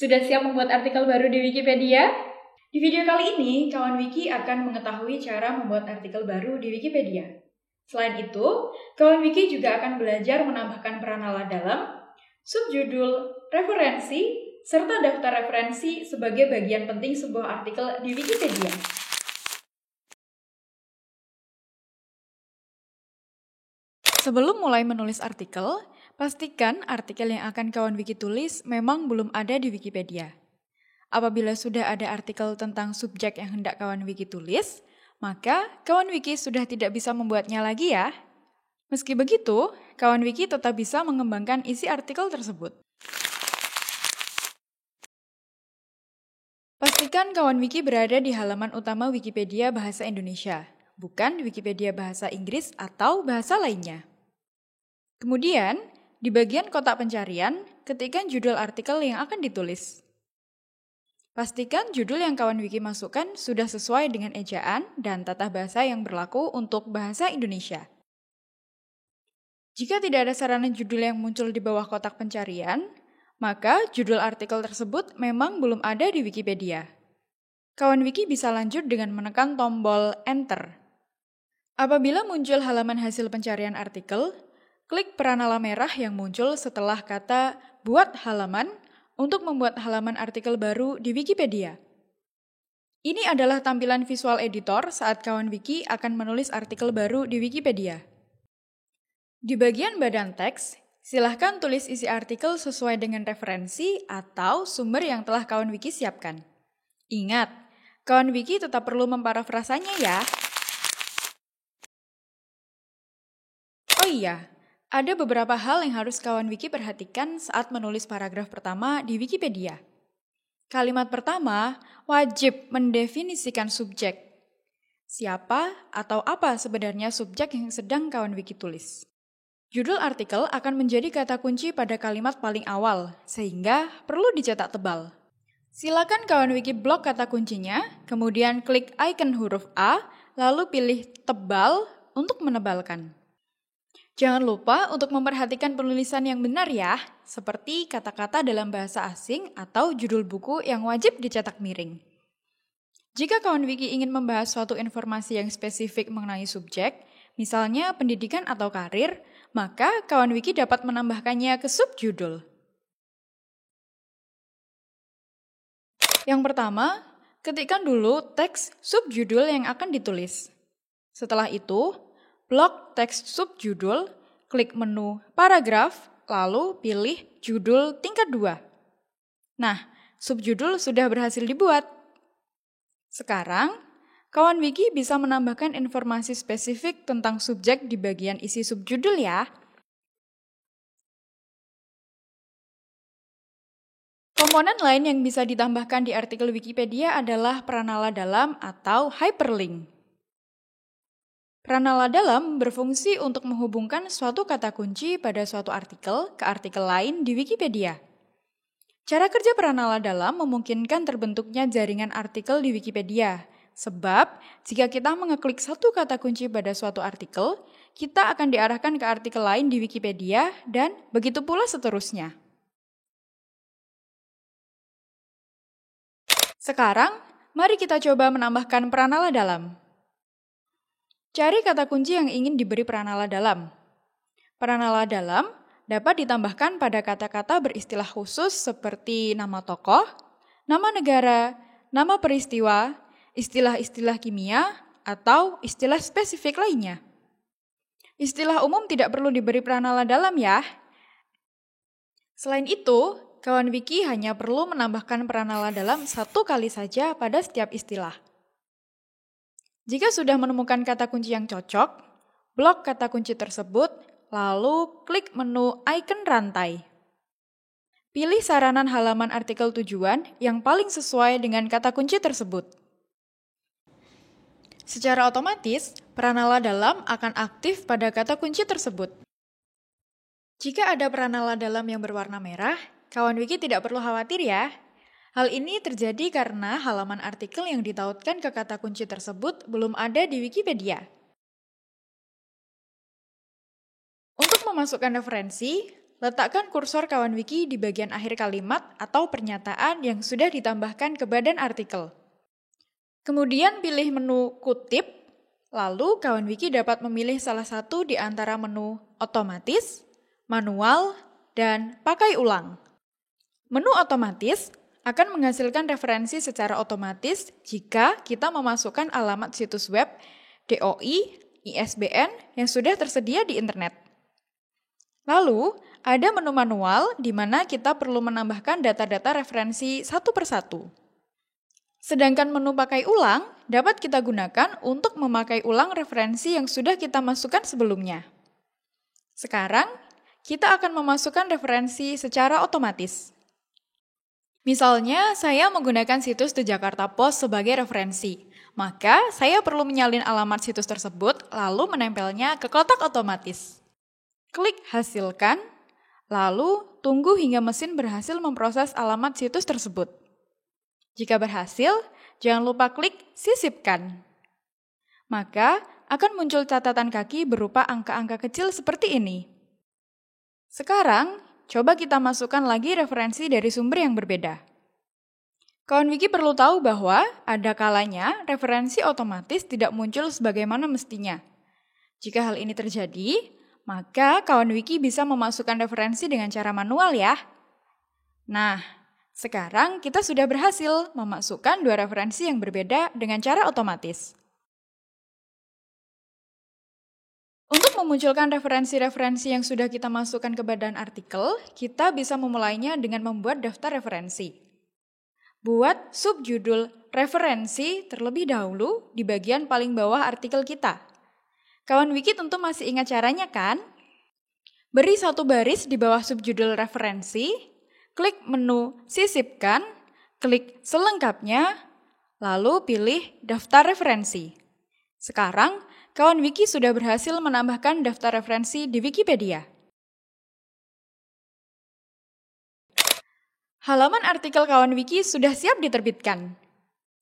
Sudah siap membuat artikel baru di Wikipedia? Di video kali ini, kawan Wiki akan mengetahui cara membuat artikel baru di Wikipedia. Selain itu, kawan Wiki juga akan belajar menambahkan peranala dalam, subjudul, referensi, serta daftar referensi sebagai bagian penting sebuah artikel di Wikipedia. Sebelum mulai menulis artikel, pastikan artikel yang akan kawan Wiki tulis memang belum ada di Wikipedia. Apabila sudah ada artikel tentang subjek yang hendak kawan Wiki tulis, maka kawan Wiki sudah tidak bisa membuatnya lagi ya. Meski begitu, kawan Wiki tetap bisa mengembangkan isi artikel tersebut. Pastikan kawan Wiki berada di halaman utama Wikipedia Bahasa Indonesia, bukan Wikipedia Bahasa Inggris atau bahasa lainnya. Kemudian, di bagian kotak pencarian, ketikkan judul artikel yang akan ditulis. Pastikan judul yang kawan Wiki masukkan sudah sesuai dengan ejaan dan tata bahasa yang berlaku untuk bahasa Indonesia. Jika tidak ada saranan judul yang muncul di bawah kotak pencarian, maka judul artikel tersebut memang belum ada di Wikipedia. Kawan Wiki bisa lanjut dengan menekan tombol Enter. Apabila muncul halaman hasil pencarian artikel, klik peranala merah yang muncul setelah kata "Buat halaman" untuk membuat halaman artikel baru di Wikipedia. Ini adalah tampilan visual editor saat kawan Wiki akan menulis artikel baru di Wikipedia. Di bagian badan teks, silahkan tulis isi artikel sesuai dengan referensi atau sumber yang telah kawan Wiki siapkan. Ingat, kawan Wiki tetap perlu memparafrasanya ya. Oh iya, ada beberapa hal yang harus kawan Wiki perhatikan saat menulis paragraf pertama di Wikipedia. Kalimat pertama wajib mendefinisikan subjek. Siapa atau apa sebenarnya subjek yang sedang kawan Wiki tulis? Judul artikel akan menjadi kata kunci pada kalimat paling awal, sehingga perlu dicetak tebal. Silakan kawan Wiki blok kata kuncinya, kemudian klik icon huruf A, lalu pilih tebal untuk menebalkan. Jangan lupa untuk memperhatikan penulisan yang benar ya, seperti kata-kata dalam bahasa asing atau judul buku yang wajib dicetak miring. Jika kawan Wiki ingin membahas suatu informasi yang spesifik mengenai subjek, misalnya pendidikan atau karir, maka kawan Wiki dapat menambahkannya ke subjudul. Yang pertama, ketikkan dulu teks subjudul yang akan ditulis. Setelah itu, blok teks subjudul, klik menu paragraf, lalu pilih judul tingkat 2. Nah, subjudul sudah berhasil dibuat. Sekarang, kawan Wiki bisa menambahkan informasi spesifik tentang subjek di bagian isi subjudul ya. Komponen lain yang bisa ditambahkan di artikel Wikipedia adalah peranala dalam atau hyperlink. Peranala dalam berfungsi untuk menghubungkan suatu kata kunci pada suatu artikel ke artikel lain di Wikipedia. Cara kerja peranala dalam memungkinkan terbentuknya jaringan artikel di Wikipedia. Sebab, jika kita mengeklik satu kata kunci pada suatu artikel, kita akan diarahkan ke artikel lain di Wikipedia dan begitu pula seterusnya. Sekarang, mari kita coba menambahkan peranala dalam. Cari kata kunci yang ingin diberi peranala dalam. Peranala dalam dapat ditambahkan pada kata-kata beristilah khusus seperti nama tokoh, nama negara, nama peristiwa, istilah-istilah kimia, atau istilah spesifik lainnya. Istilah umum tidak perlu diberi peranala dalam ya. Selain itu, kawan Wiki hanya perlu menambahkan peranala dalam satu kali saja pada setiap istilah. Jika sudah menemukan kata kunci yang cocok, blok kata kunci tersebut, lalu klik menu icon rantai. Pilih saranan halaman artikel tujuan yang paling sesuai dengan kata kunci tersebut. Secara otomatis, peranala dalam akan aktif pada kata kunci tersebut. Jika ada peranala dalam yang berwarna merah, kawan Wiki tidak perlu khawatir ya. Hal ini terjadi karena halaman artikel yang ditautkan ke kata kunci tersebut belum ada di Wikipedia. Untuk memasukkan referensi, letakkan kursor kawan wiki di bagian akhir kalimat atau pernyataan yang sudah ditambahkan ke badan artikel. Kemudian pilih menu kutip, lalu kawan wiki dapat memilih salah satu di antara menu otomatis, manual, dan pakai ulang. Menu otomatis akan menghasilkan referensi secara otomatis jika kita memasukkan alamat situs web, DOI, ISBN yang sudah tersedia di internet. Lalu, ada menu manual di mana kita perlu menambahkan data-data referensi satu persatu. Sedangkan menu pakai ulang dapat kita gunakan untuk memakai ulang referensi yang sudah kita masukkan sebelumnya. Sekarang, kita akan memasukkan referensi secara otomatis. Misalnya, saya menggunakan situs The Jakarta Post sebagai referensi. Maka, saya perlu menyalin alamat situs tersebut, lalu menempelnya ke kotak otomatis. Klik hasilkan, lalu tunggu hingga mesin berhasil memproses alamat situs tersebut. Jika berhasil, jangan lupa klik sisipkan. Maka, akan muncul catatan kaki berupa angka-angka kecil seperti ini. Sekarang, coba kita masukkan lagi referensi dari sumber yang berbeda. Kawan wiki perlu tahu bahwa ada kalanya referensi otomatis tidak muncul sebagaimana mestinya. Jika hal ini terjadi, maka kawan wiki bisa memasukkan referensi dengan cara manual ya. Nah, sekarang kita sudah berhasil memasukkan dua referensi yang berbeda dengan cara otomatis. Untuk memunculkan referensi-referensi yang sudah kita masukkan ke badan artikel, kita bisa memulainya dengan membuat daftar referensi. Buat subjudul referensi terlebih dahulu di bagian paling bawah artikel kita. Kawan wiki tentu masih ingat caranya kan? Beri satu baris di bawah subjudul referensi, klik menu sisipkan, klik selengkapnya, lalu pilih daftar referensi. Sekarang, kawan wiki sudah berhasil menambahkan daftar referensi di Wikipedia. Halaman artikel kawan wiki sudah siap diterbitkan.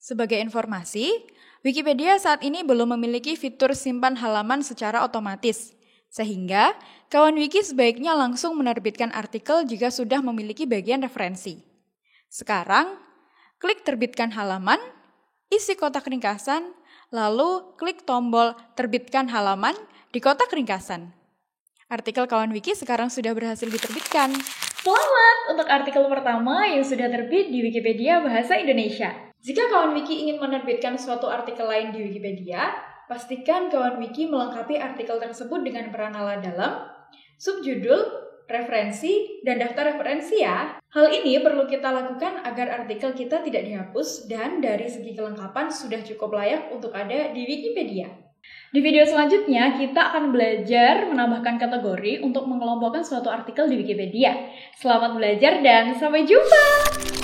Sebagai informasi, Wikipedia saat ini belum memiliki fitur simpan halaman secara otomatis, sehingga kawan wiki sebaiknya langsung menerbitkan artikel jika sudah memiliki bagian referensi. Sekarang, klik terbitkan halaman, isi kotak ringkasan, lalu klik tombol terbitkan halaman di kotak ringkasan. Artikel kawan wiki sekarang sudah berhasil diterbitkan. Selamat untuk artikel pertama yang sudah terbit di Wikipedia Bahasa Indonesia. Jika kawan wiki ingin menerbitkan suatu artikel lain di Wikipedia, pastikan kawan wiki melengkapi artikel tersebut dengan peranala dalam, subjudul, referensi, dan daftar referensi ya. Hal ini perlu kita lakukan agar artikel kita tidak dihapus dan dari segi kelengkapan sudah cukup layak untuk ada di Wikipedia. Di video selanjutnya, kita akan belajar menambahkan kategori untuk mengelompokkan suatu artikel di Wikipedia. Selamat belajar dan sampai jumpa!